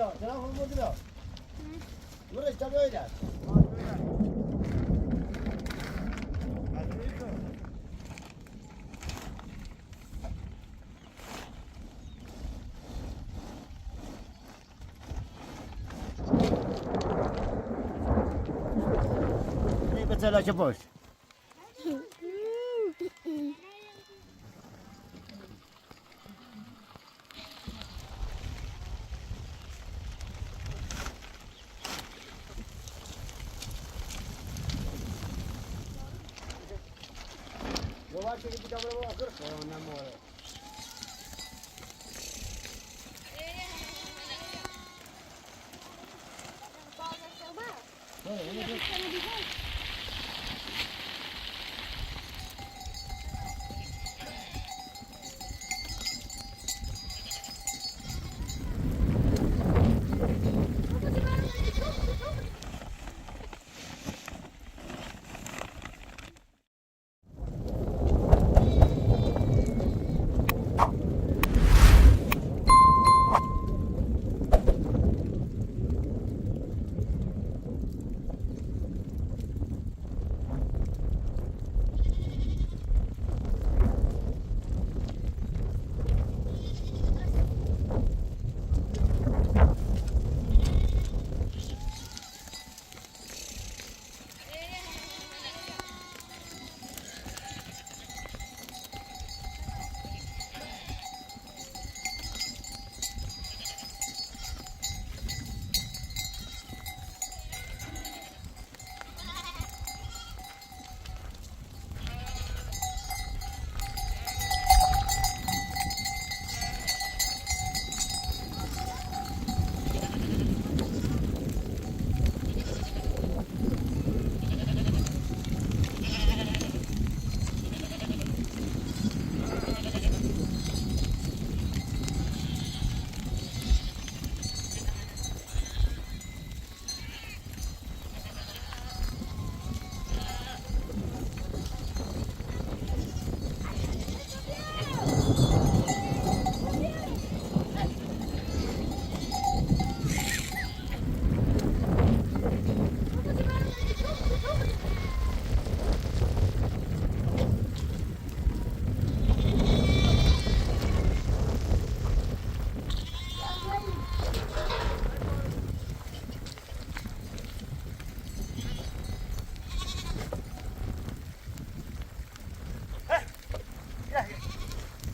ya. Telefon vurdu ya. Dur işte böyle. Ne mesela ki boş. Yavaş çekip bir kamera bakır. Ondan mı oraya?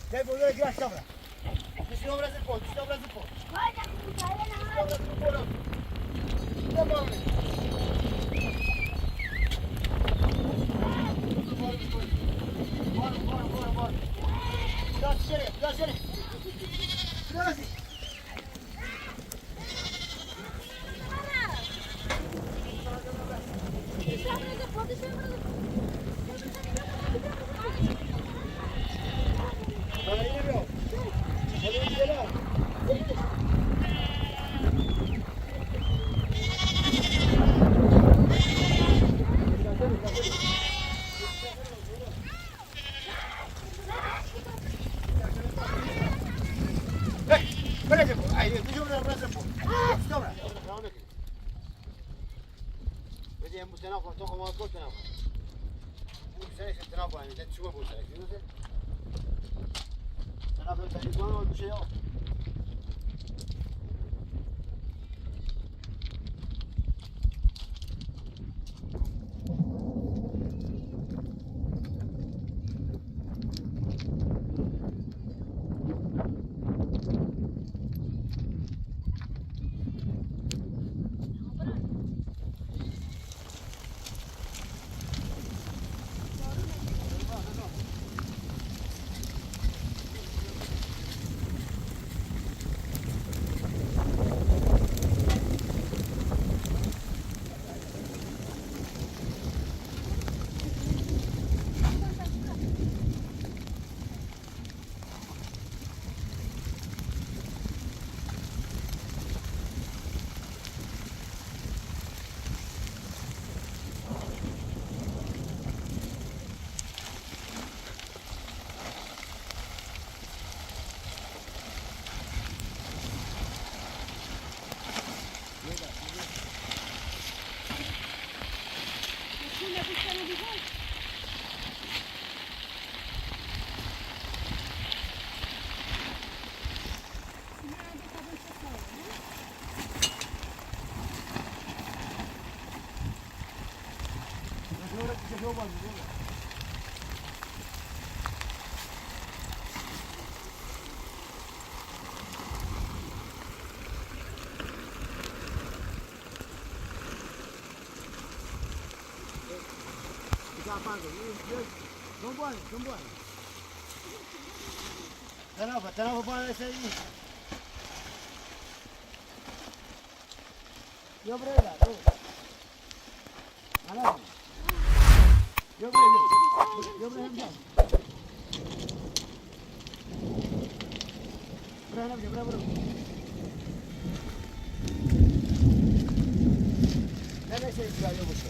Dai, vuoi che lascia ora? Ci si ora se può, ci si ora se può. Guarda, ci si ora se può. Buono. Lasciare. Così. Vediamo se no quanto come lo ascolto no. Non sai se te no poi mi ci vuoi buttare, non sai. Se no per il buono lo c'è. non buoni. Te buone sei lì. Io prego, allora. Io prego. Bravo. Ne sei sbaglio questo?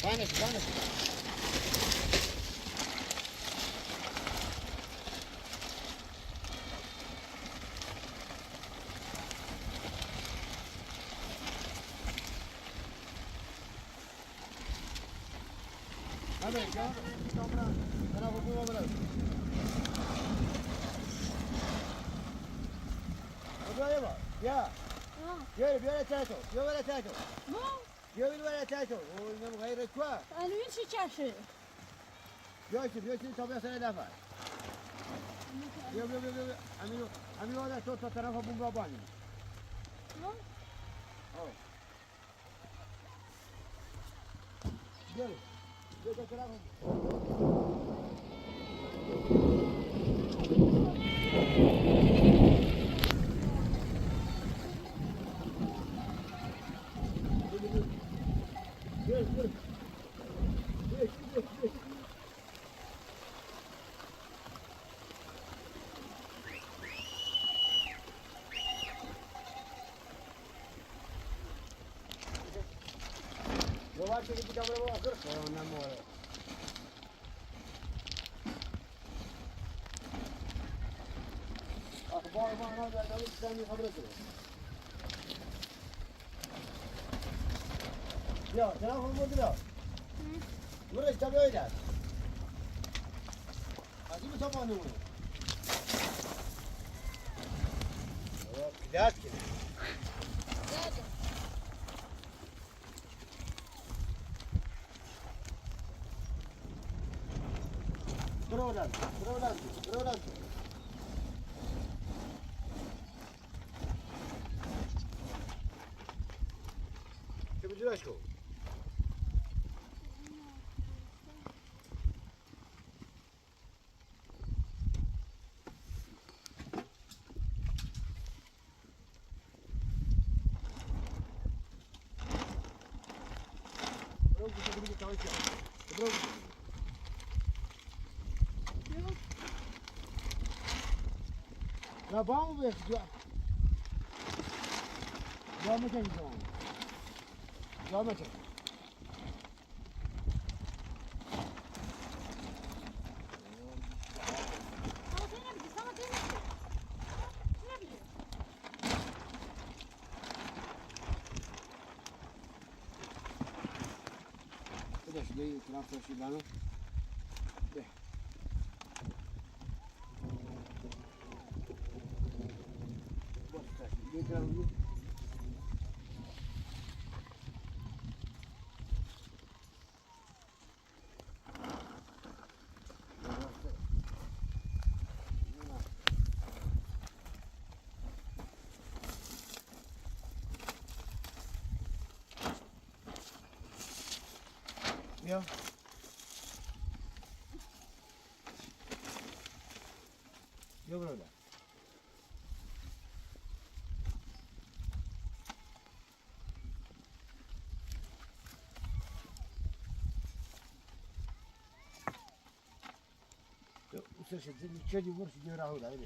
Bana. Vabbè, ya. Biar tato. Oynam gayret var. Alvin çiçeği. Biar tabi sana da var. Biar. Ami orada tot tarafa bunga bani. Oh. Biar tarafa. Provar que kita berapa akur? Kalau enam orang. Akhbar mana ada dalam kami khabar itu. Ya, jangan kamu dulu. Murah cabai aja. Asyik siapa ni? Oh, lihat ke? Berodan. Coba jelas kau. Ya vamos ver. Vamos então. Kıda şurayı transfer şuradan. Ya. Yok öyle. Yok, bu sesi çocuk vur şu rahu da öyle.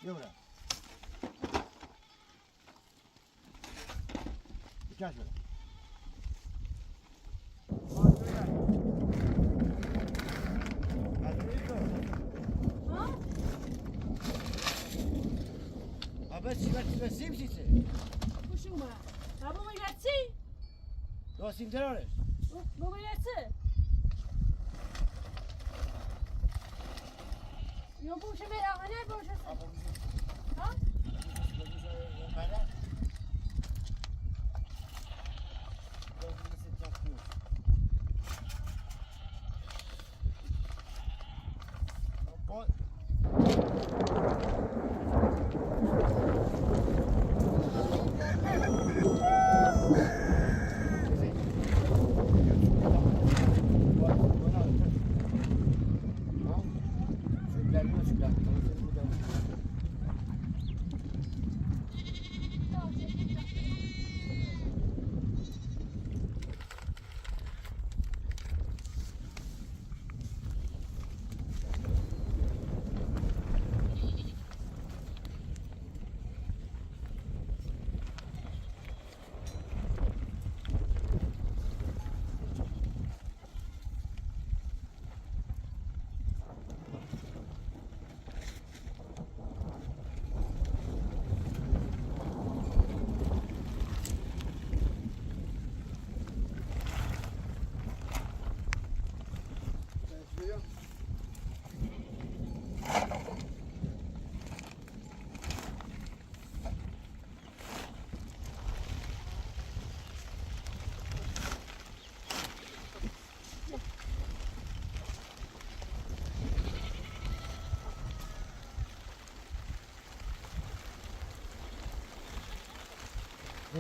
Yok öyle. Kaç böyle. Bes simsice. Puxing uma. Tá bom, mas já sei. Dos interiores. Vamos já sei. Eu vou chamar a Ana, vou já sei. Ha?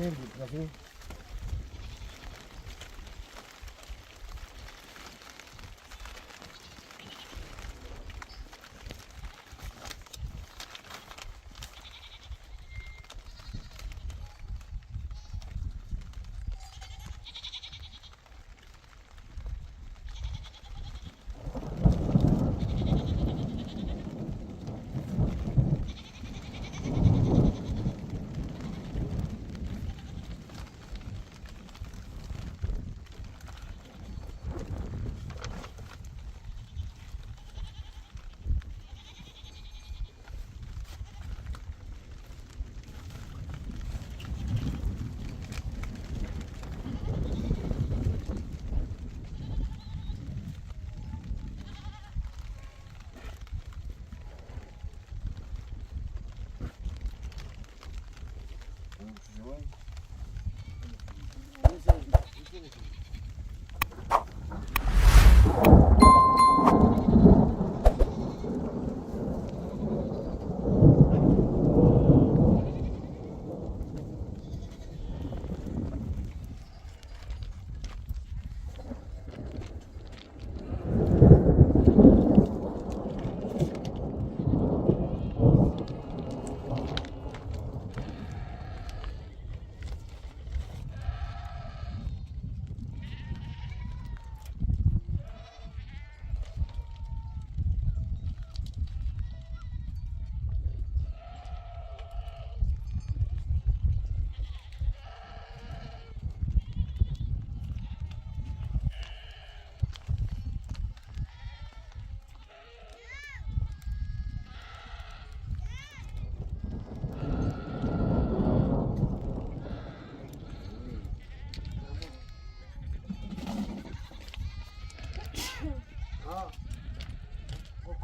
Nerede burası?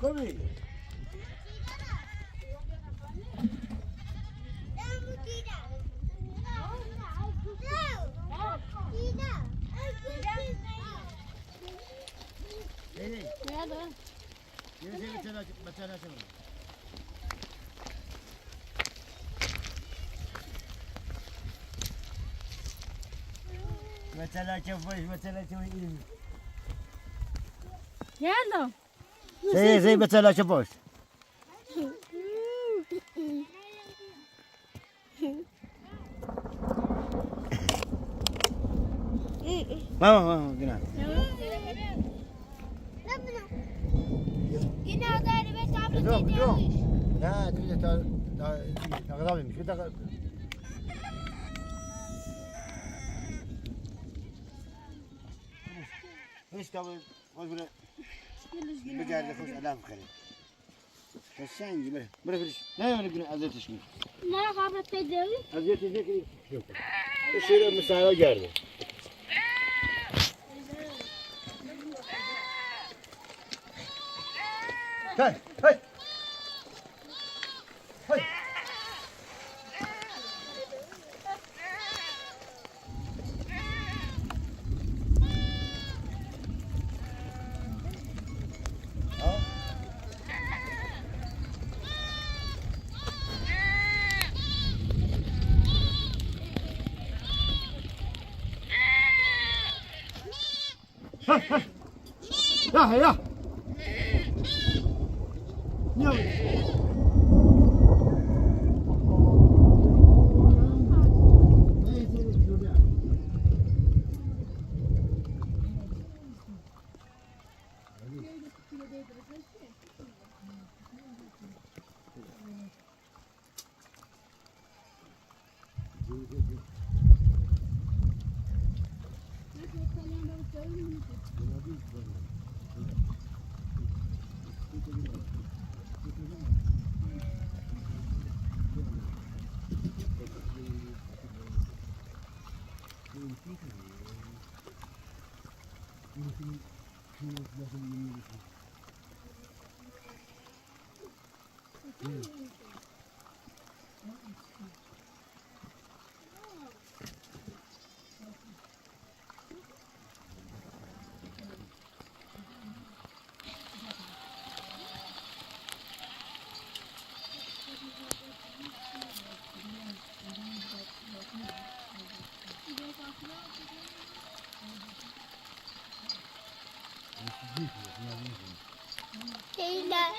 Kokomi. Nerede? Yine mesela مثلا كيفاش مثلا Nerede? زي مثلا كيفاش ما قلنا Yine galiba tablet Yok, yok. ediyormuş. لا تريد تغضبني مش كده ايش تبغى خذ بقى خذ الاف خير كسان جبره برا لا نقول ازيت تشكي Ne tablet ediyormuş? ازيت ذيك شوف يصير مساوي جارده هاي هاي هاي يا يا Şeyler.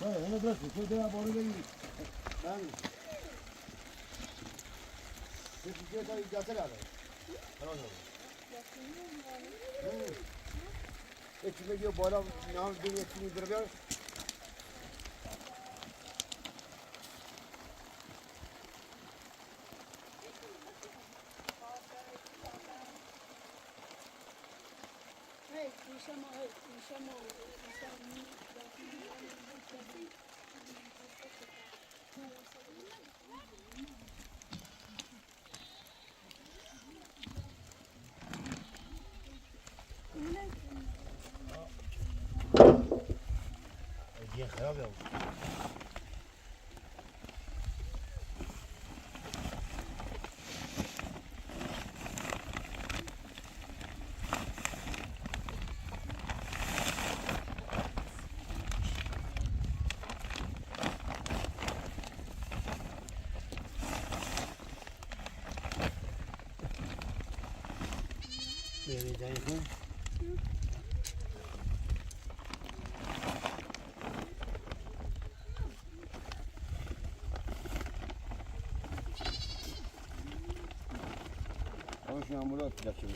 Hayır, onu bırakın. Şöyle ya, boru değil. Ben... Türkiye'de tabii gelsene abi. Tamam abi. Ekime diyor, boyla, ne yapayım, beni ekimi indiriyor. Diye harap ya. Nereye gidiyorsun? Ama şu an burada atacak şimdi.